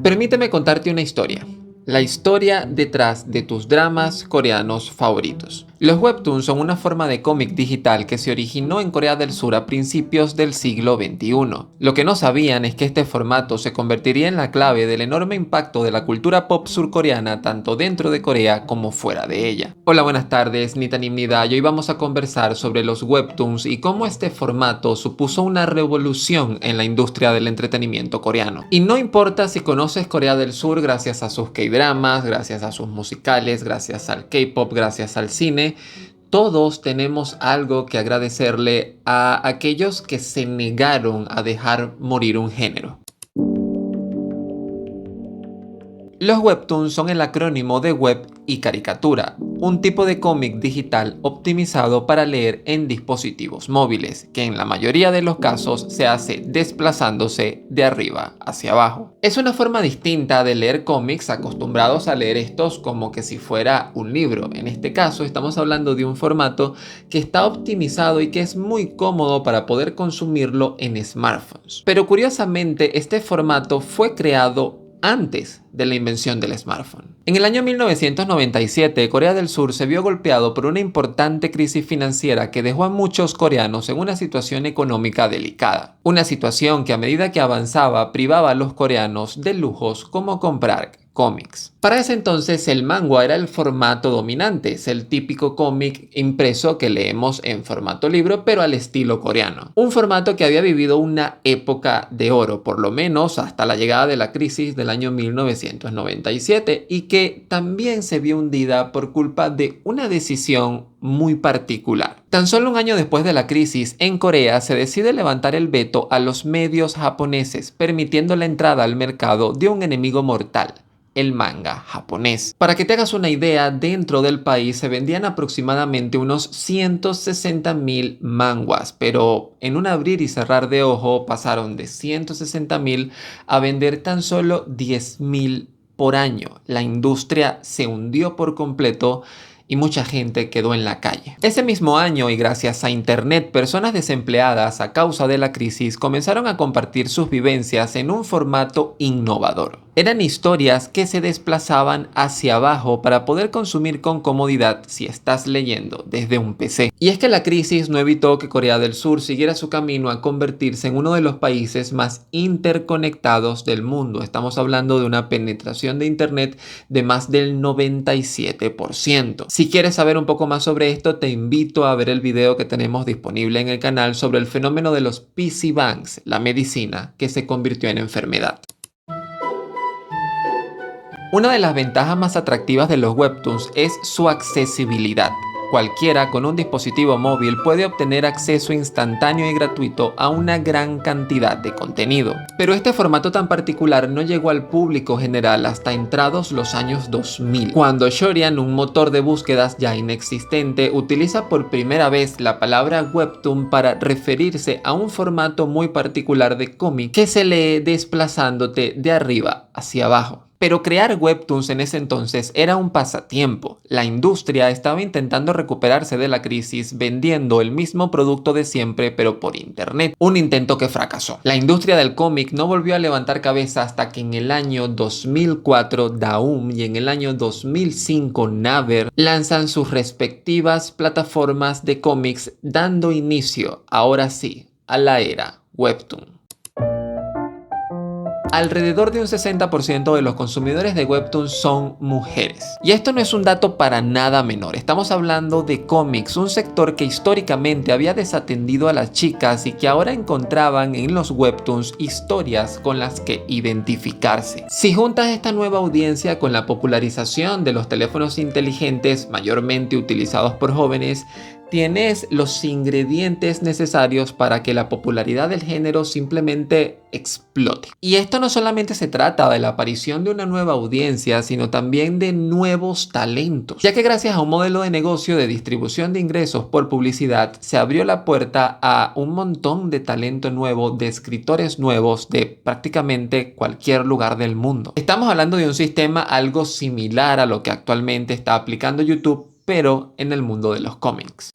Permíteme contarte una historia. La historia detrás de tus dramas coreanos favoritos. Los webtoons son una forma de cómic digital que se originó en Corea del Sur a principios del siglo XXI. Lo que no sabían es que este formato se convertiría en la clave del enorme impacto de la cultura pop surcoreana tanto dentro de Corea como fuera de ella. Hola, buenas tardes, Nitanimnida, y hoy vamos a conversar sobre los webtoons y cómo este formato supuso una revolución en la industria del entretenimiento coreano. Y no importa si conoces Corea del Sur gracias a sus K-dramas, gracias a sus musicales, gracias al K-pop, gracias al cine, todos tenemos algo que agradecerle a aquellos que se negaron a dejar morir un género. Los webtoons son el acrónimo de web y caricatura, un tipo de cómic digital optimizado para leer en dispositivos móviles, que en la mayoría de los casos se hace desplazándose de arriba hacia abajo. Es una forma distinta de leer cómics acostumbrados a leer estos como que si fuera un libro. En este caso estamos hablando de un formato que está optimizado y que es muy cómodo para poder consumirlo en smartphones. Pero curiosamente este formato fue creado antes de la invención del smartphone. En el año 1997, Corea del Sur se vio golpeado por una importante crisis financiera que dejó a muchos coreanos en una situación económica delicada. Una situación que a medida que avanzaba privaba a los coreanos de lujos como comprar cómics. Para ese entonces el manga era el formato dominante, es el típico cómic impreso que leemos en formato libro pero al estilo coreano. Un formato que había vivido una época de oro, por lo menos hasta la llegada de la crisis del año 1997 y que también se vio hundida por culpa de una decisión muy particular. Tan solo un año después de la crisis, en Corea se decide levantar el veto a los medios japoneses, permitiendo la entrada al mercado de un enemigo mortal, el manga japonés. Para que te hagas una idea, dentro del país se vendían aproximadamente unos 160.000 manhwas, pero en un abrir y cerrar de ojo pasaron de 160.000 a vender tan solo 10.000 por año. La industria se hundió por completo y mucha gente quedó en la calle. Ese mismo año, y gracias a internet, personas desempleadas a causa de la crisis comenzaron a compartir sus vivencias en un formato innovador. Eran historias que se desplazaban hacia abajo para poder consumir con comodidad si estás leyendo desde un PC. Y es que la crisis no evitó que Corea del Sur siguiera su camino a convertirse en uno de los países más interconectados del mundo. Estamos hablando de una penetración de internet de más del 97%. Si quieres saber un poco más sobre esto, te invito a ver el video que tenemos disponible en el canal sobre el fenómeno de los PC Banks, la medicina que se convirtió en enfermedad. Una de las ventajas más atractivas de los webtoons es su accesibilidad. Cualquiera con un dispositivo móvil puede obtener acceso instantáneo y gratuito a una gran cantidad de contenido. Pero este formato tan particular no llegó al público general hasta entrados los años 2000, cuando Shourian, un motor de búsquedas ya inexistente, utiliza por primera vez la palabra webtoon para referirse a un formato muy particular de cómic que se lee desplazándote de arriba hacia abajo. Pero crear webtoons en ese entonces era un pasatiempo. La industria estaba intentando recuperarse de la crisis vendiendo el mismo producto de siempre pero por internet. Un intento que fracasó. La industria del cómic no volvió a levantar cabeza hasta que en el año 2004 Daum y en el año 2005 Naver lanzan sus respectivas plataformas de cómics, dando inicio, ahora sí, a la era webtoon. Alrededor de un 60% de los consumidores de webtoons son mujeres. Y esto no es un dato para nada menor. Estamos hablando de cómics, un sector que históricamente había desatendido a las chicas y que ahora encontraban en los webtoons historias con las que identificarse. Si juntas esta nueva audiencia con la popularización de los teléfonos inteligentes mayormente utilizados por jóvenes, tienes los ingredientes necesarios para que la popularidad del género simplemente explote. Y esto no solamente se trata de la aparición de una nueva audiencia, sino también de nuevos talentos, ya que gracias a un modelo de negocio de distribución de ingresos por publicidad, se abrió la puerta a un montón de talento nuevo, de escritores nuevos de prácticamente cualquier lugar del mundo. Estamos hablando de un sistema algo similar a lo que actualmente está aplicando YouTube, pero en el mundo de los cómics.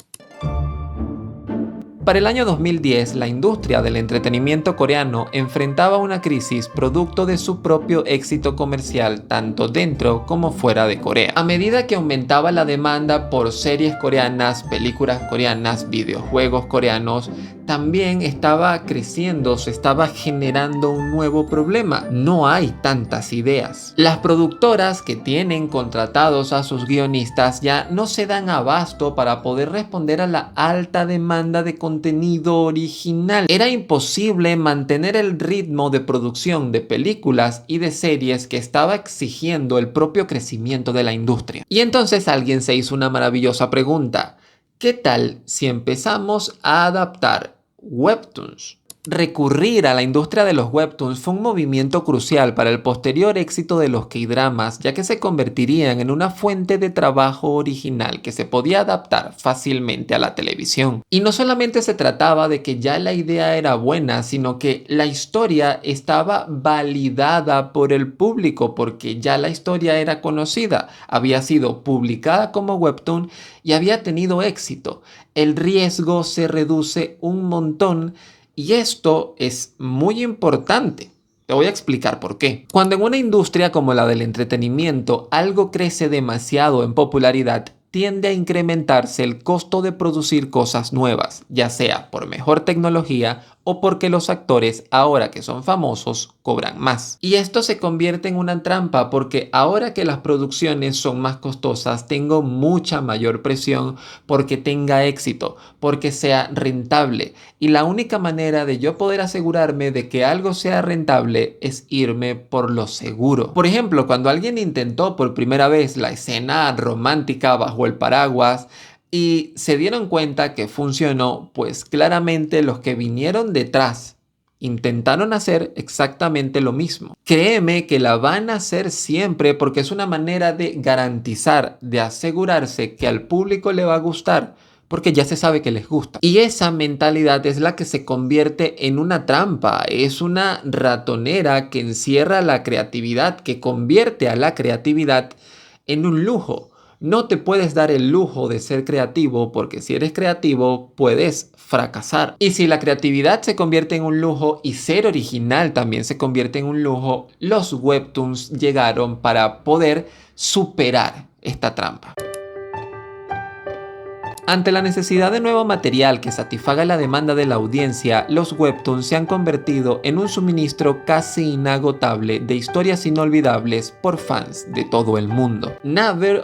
Para el año 2010, la industria del entretenimiento coreano enfrentaba una crisis producto de su propio éxito comercial tanto dentro como fuera de Corea. A medida que aumentaba la demanda por series coreanas, películas coreanas, videojuegos coreanos, también estaba creciendo, se estaba generando un nuevo problema. No hay tantas ideas. Las productoras que tienen contratados a sus guionistas ya no se dan abasto para poder responder a la alta demanda de contenido original. Era imposible mantener el ritmo de producción de películas y de series que estaba exigiendo el propio crecimiento de la industria. Y entonces alguien se hizo una maravillosa pregunta. ¿Qué tal si empezamos a adaptar webtoons? Recurrir a la industria de los webtoons fue un movimiento crucial para el posterior éxito de los K-dramas, ya que se convertirían en una fuente de trabajo original que se podía adaptar fácilmente a la televisión. Y no solamente se trataba de que ya la idea era buena, sino que la historia estaba validada por el público, porque ya la historia era conocida, había sido publicada como webtoon y había tenido éxito. El riesgo se reduce un montón. Y esto es muy importante. Te voy a explicar por qué. Cuando en una industria como la del entretenimiento algo crece demasiado en popularidad, tiende a incrementarse el costo de producir cosas nuevas, ya sea por mejor tecnología o porque los actores, ahora que son famosos, cobran más. Y esto se convierte en una trampa porque ahora que las producciones son más costosas, tengo mucha mayor presión porque tenga éxito, porque sea rentable. Y la única manera de yo poder asegurarme de que algo sea rentable es irme por lo seguro. Por ejemplo, cuando alguien intentó por primera vez la escena romántica bajo el paraguas, y se dieron cuenta que funcionó, pues claramente los que vinieron detrás intentaron hacer exactamente lo mismo. Créeme que la van a hacer siempre porque es una manera de garantizar, de asegurarse que al público le va a gustar, porque ya se sabe que les gusta. Y esa mentalidad es la que se convierte en una trampa, es una ratonera que encierra la creatividad, que convierte a la creatividad en un lujo. No te puedes dar el lujo de ser creativo porque si eres creativo puedes fracasar. Y si la creatividad se convierte en un lujo y ser original también se convierte en un lujo, los webtoons llegaron para poder superar esta trampa. Ante la necesidad de nuevo material que satisfaga la demanda de la audiencia, los webtoons se han convertido en un suministro casi inagotable de historias inolvidables por fans de todo el mundo. Naver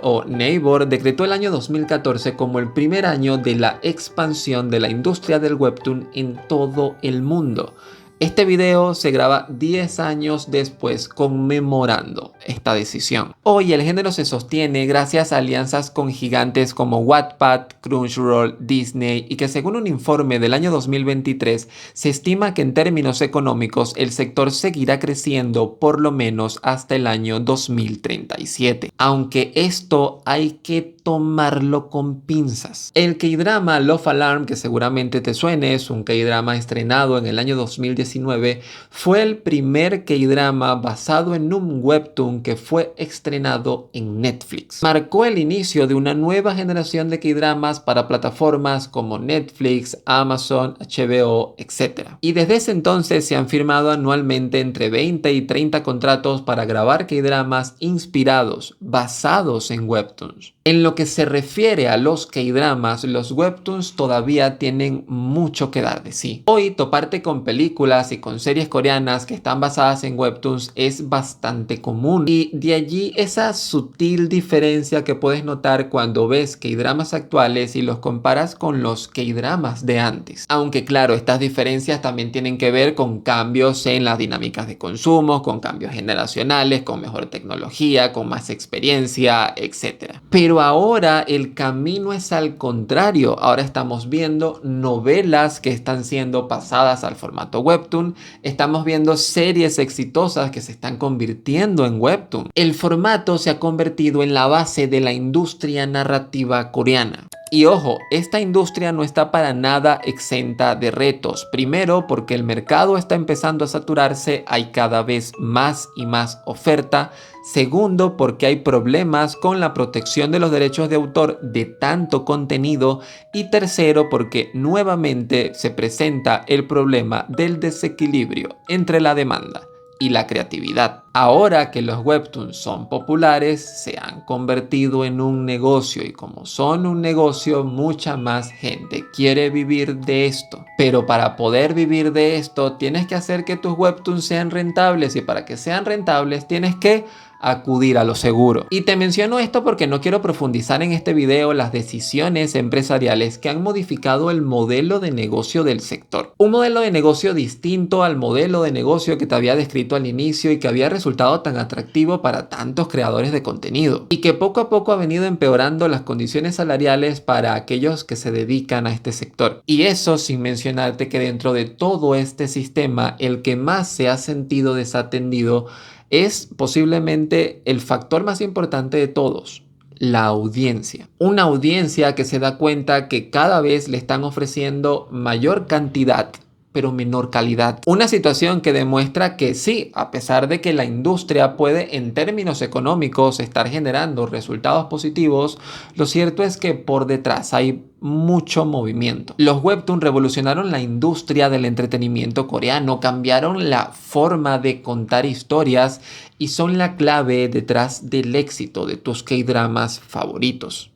decretó el año 2014 como el primer año de la expansión de la industria del webtoon en todo el mundo. Este video se graba 10 años después conmemorando esta decisión. Hoy el género se sostiene gracias a alianzas con gigantes como Wattpad, Crunchyroll, Disney y que según un informe del año 2023 se estima que en términos económicos el sector seguirá creciendo por lo menos hasta el año 2037. Aunque esto hay que tomarlo con pinzas. El K-drama Love Alarm, que seguramente te suene, es un K-drama estrenado en el año 2019, fue el primer K-drama basado en un webtoon que fue estrenado en Netflix. Marcó el inicio de una nueva generación de K-dramas para plataformas como Netflix, Amazon, HBO, etc. Y desde ese entonces se han firmado anualmente entre 20 y 30 contratos para grabar K-dramas inspirados, basados en webtoons. En lo que se refiere a los K-dramas, los webtoons todavía tienen mucho que dar de sí. Hoy toparte con películas y con series coreanas que están basadas en webtoons es bastante común y de allí esa sutil diferencia que puedes notar cuando ves K-dramas actuales y los comparas con los K-dramas de antes. Aunque claro, estas diferencias también tienen que ver con cambios en las dinámicas de consumo, con cambios generacionales, con mejor tecnología, con más experiencia, etc. Pero ahora el camino es al contrario. Ahora estamos viendo novelas que están siendo pasadas al formato webtoon. Estamos viendo series exitosas que se están convirtiendo en webtoon. El formato se ha convertido en la base de la industria narrativa coreana. Y ojo, esta industria no está para nada exenta de retos. Primero, porque el mercado está empezando a saturarse, hay cada vez más y más oferta. Segundo, porque hay problemas con la protección de los derechos de autor de tanto contenido. Y tercero, porque nuevamente se presenta el problema del desequilibrio entre la demanda y la creatividad. Ahora que los webtoons son populares, se han convertido en un negocio y como son un negocio, mucha más gente quiere vivir de esto. Pero para poder vivir de esto, tienes que hacer que tus webtoons sean rentables y para que sean rentables tienes que acudir a lo seguro. Y te menciono esto porque no quiero profundizar en este video las decisiones empresariales que han modificado el modelo de negocio del sector. Un modelo de negocio distinto al modelo de negocio que te había descrito al inicio y que había resultado tan atractivo para tantos creadores de contenido. Y que poco a poco ha venido empeorando las condiciones salariales para aquellos que se dedican a este sector. Y eso sin mencionarte que dentro de todo este sistema, el que más se ha sentido desatendido es posiblemente el factor más importante de todos, la audiencia. Una audiencia que se da cuenta que cada vez le están ofreciendo mayor cantidad, pero menor calidad. Una situación que demuestra que sí, a pesar de que la industria puede en términos económicos estar generando resultados positivos, lo cierto es que por detrás hay mucho movimiento. Los webtoons revolucionaron la industria del entretenimiento coreano, cambiaron la forma de contar historias y son la clave detrás del éxito de tus K-dramas favoritos.